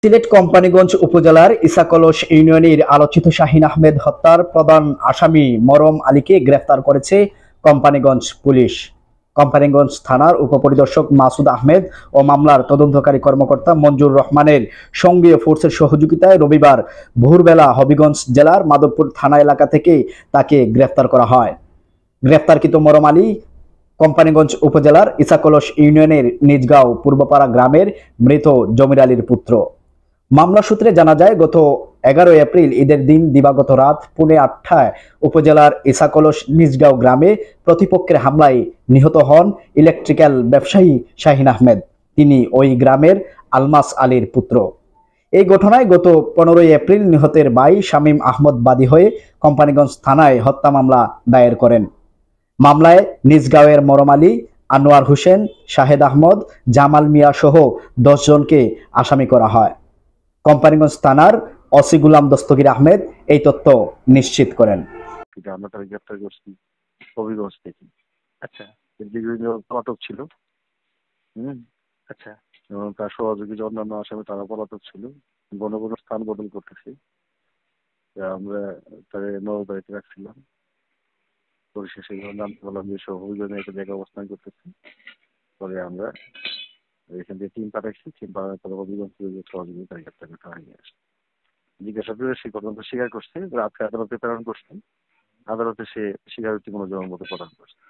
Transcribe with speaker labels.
Speaker 1: সিলেট কোম্পানীগঞ্জ উপজেলার ঈসাকলস ইউনিয়নের আলোচিত শাহিন আহমেদ হত্যার প্রধান আসামি মরম আলীকে গ্রেফতার করেছে কোম্পানীগঞ্জ পুলিশ। কোম্পানীগঞ্জ থানার উপপরিদর্শক মাসুদ আহমেদ ও মামলার তদন্তকারী কর্মকর্তা মঞ্জুর রহমানের সঙ্গীয় ফোর্সের সহযোগিতায় রবিবার ভোরবেলা হবিগঞ্জ জেলার মাধবপুর থানা এলাকা থেকে তাকে গ্রেফতার করা হয়। গ্রেফতারকৃত মরম আলী কোম্পানীগঞ্জ উপজেলার ঈসাকলস ইউনিয়নের নিজগাঁও পূর্বপাড়া গ্রামের মৃত জমির আলীর পুত্র। মামলা সূত্রে জানা যায়, গত 11 এপ্রিল ঈদের দিন দিবাগত রাত 8:30টায় উপজেলার ঈসাকলস নিজগাঁও গ্রামে প্রতিপক্ষের হামলায় নিহত হন ইলেকট্রিক্যাল ব্যবসায়ী শাহিন আহমেদ। তিনি ওই গ্রামের আলমাস আলীর পুত্র। এই ঘটনায় গত 15 এপ্রিল নিহতের ভাই শামীম আহমদ বাদী হয়ে কোম্পানীগঞ্জ থানায় হত্যা মামলা দায়ের করেন। মামলায় নিজগাঁওয়ের মরম আলী, আনোয়ার হোসেন, শাহেদ আহমদ, জামাল মিয়া সহ 10 জনকে আসামি করা হয়। কোম্পানীগঞ্জ থানার ওসি গুলাম দস্তগীর আহমেদ এই তথ্য নিশ্চিত করেন।
Speaker 2: আমরা তাকে গ্রেপ্তার করছি হবিগঞ্জ থেকে।
Speaker 3: আচ্ছা
Speaker 2: বিভিন্ন পলাতক ছিল।
Speaker 3: আচ্ছা
Speaker 2: এবং তার সহযোগী যে অন্যান্য আসামি তারা পলাতক ছিল। গণ গণ স্থান বদল করতেছে। আমরা তাকে নজরদারিতে রাখছিলাম। পরিশেষে যখন জানতে পারলাম যে সব অভিযোগে একটা জায়গায় অবস্থান করতেছে, পরে আমরা এখান থেকে টিম পাঠাইছি। টিম পাঠানোর পরে হবিগঞ্জ সহযোগিতা গ্রেপ্তার করে নিয়ে আসে। জিজ্ঞাসা করে সে ঘটনাটা স্বীকার করছে। রাত্রে আদালতে প্রেরণ করছে। আদালতে সে স্বীকারোক্তি কোনো জবানবন্দি প্রদান করছে।